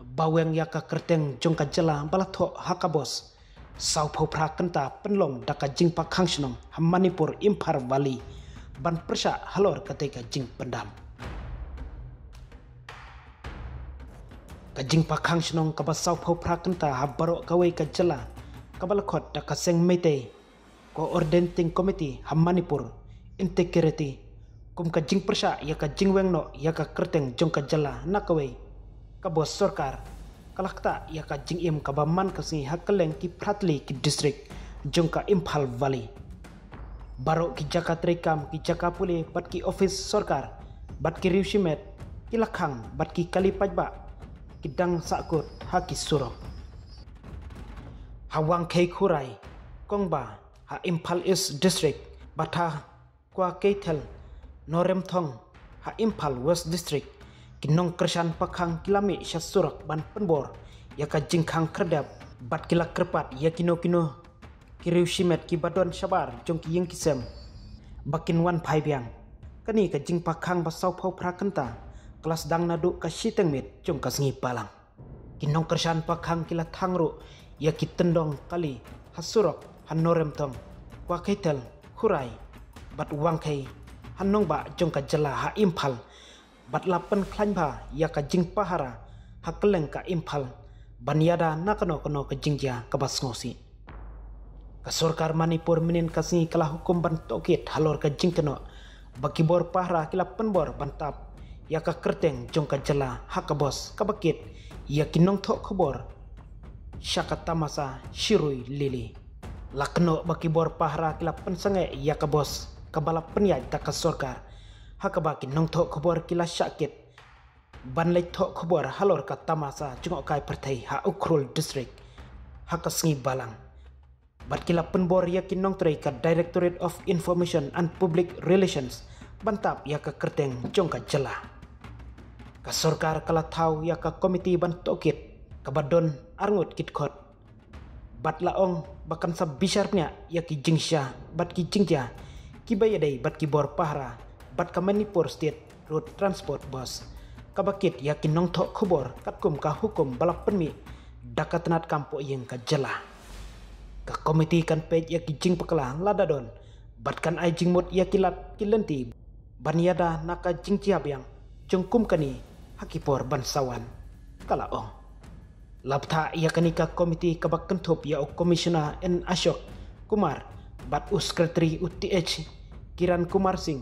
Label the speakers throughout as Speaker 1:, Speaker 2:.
Speaker 1: baweng yaka kerteng jongka jela balatho hakabos sau phau phra kanta penlom daka jingpa khangshnong Manipur Imphal Valley ban persha halor kateka jing pendam ka jingpa khangshnong ka ba sau phau phra kanta habaro kawai ka jela kabalakhot daka seng mete coordinating committee Manipur integrity kum ka jing persha yaka jingweng no yaka kerteng jongka jela nakawai kabos sorkar kalakta yaka jingim kabaman kasi hakeleng ki pratli ki district jongka Imphal Valley baro ki jaka trekam ki jaka pule bat ki office sorkar bat ki riushimet ki lakhang bat ki kalipajba ki dang sakut haki suro hawang kei khurai kongba ha Imphal East district batha kwa keitel norem thong ha Imphal West district kinong kersan pakhang kilami syasurak ban penbor yaka jingkhang kerdap bat kilak kerpat ya kino kiriu shimet ki badon shabar jong ki yeng kisem bakin wan phaibyang kani ka jing pakhang basau phau prakanta kelas dang nadu ka shiteng mit jong ka sngi palang kinong kersan pakhang kila thangru ya ki tendong kali hasurak hanorem tong kwa kaitel khurai bat wangkai hanong ba jong ka jela ha Imphal bat lapen klanba ya ka jing pahara hakeleng ka Imphal banyada nakano kono ka jingja ka basngosi ka sorkar Manipur minin kasni kala hukum ban tokit halor ka jingkeno bakibor pahara kila penbor bantap ya ka kerteng jong ka jela hakabos ka bakit ya kinong thok khobor syaka tamasa shirui lili lakno bakibor pahara kila pensange ya ka bos kabala penyaj ta ka sorkar hakabaki nong thok khobor kila syakit ban lai thok khobor halor ka tamasa jungok kai perthai ha Ukhrul district hakasngi balang bat kila penbor yakin nong trei ka Directorate of Information and Public Relations bantap ya ka kerteng jongka jela ka sorkar kala thau ya ka komiti ban tokit ka badon arngut kitkot bat laong bakan sab bisharnya ya ki jingsha bat ki jingja ki bayadai bat ki bor pahra bat ka Manipur State Road Transport Bus kabakit yakin nong thok khobor katkum ka hukum balak penmi dakatnat kampo yeng ka jela ka komiti kan pej yaki jing pakala ladadon bat kan ai jing mot yakilat kilenti banyada naka jing ciab yang jengkum kani hakipor bansawan kala ong labtha yakani ka komiti kabak kenthop ya Commissioner N Ashok Kumar bat Secretary UTH Kiran Kumar Singh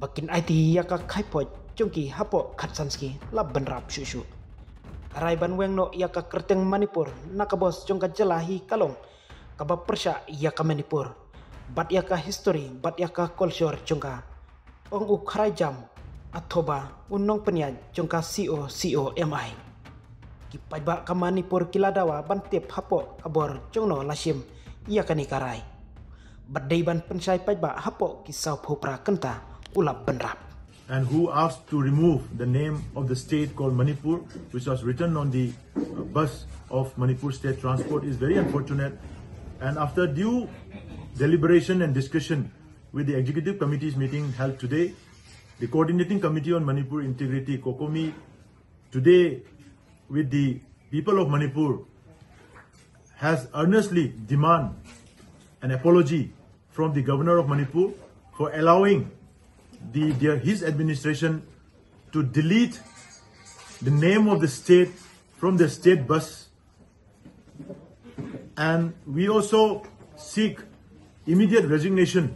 Speaker 1: bakin IT yaka khaipoj jongki hapo khatsanski labban rap shushu arai ban weng no yaka kerteng Manipur nakabos jongka jelahi kalong kaba persha yaka Manipur bat yaka history bat yaka culture jongka ong ukharai jam athoba unong penyaj jongka COMI kipajba ka Manipur kiladawa ban tip hapo kabor jongno lashim yakani karai badai ban pensai pajba hapo kisau phopra kenta ulap benrap
Speaker 2: and who asked to remove the name of the state called Manipur, which was written on the bus of Manipur State Transport, is very unfortunate. And after due deliberation and discussion with the Executive Committee's meeting held today, the Coordinating Committee on Manipur Integrity, COCOMI, today with the people of Manipur, has earnestly demanded an apology from the Governor of Manipur for allowing his administration to delete the name of the state from the state bus, and we also seek immediate resignation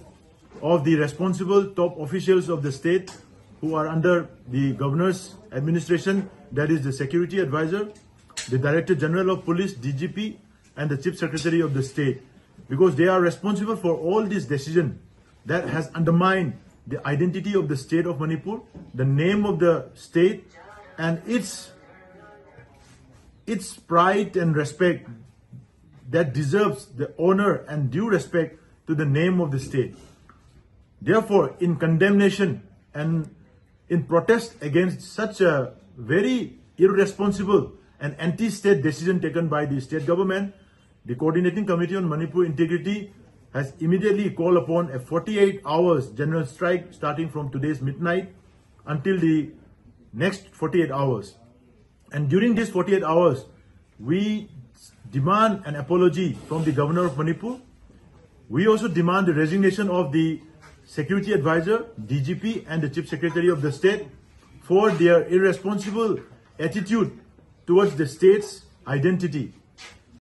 Speaker 2: of the responsible top officials of the state who are under the governor's administration, that is the security advisor, the Director General of Police DGP, and the Chief Secretary of the state, because they are responsible for all this decision that has undermined the identity of the state of Manipur, the name of the state, and its pride and respect that deserves the honor and due respect to the name of the state. Therefore, in condemnation and in protest against such a very irresponsible and anti-state decision taken by the state government, the Coordinating Committee on Manipur Integrity has immediately called upon a 48 hours general strike starting from today's midnight until the next 48 hours. And during these 48 hours, we demand an apology from the Governor of Manipur. We also demand the resignation of the Security Advisor, DGP, and the Chief Secretary of the state for their irresponsible attitude towards the state's identity.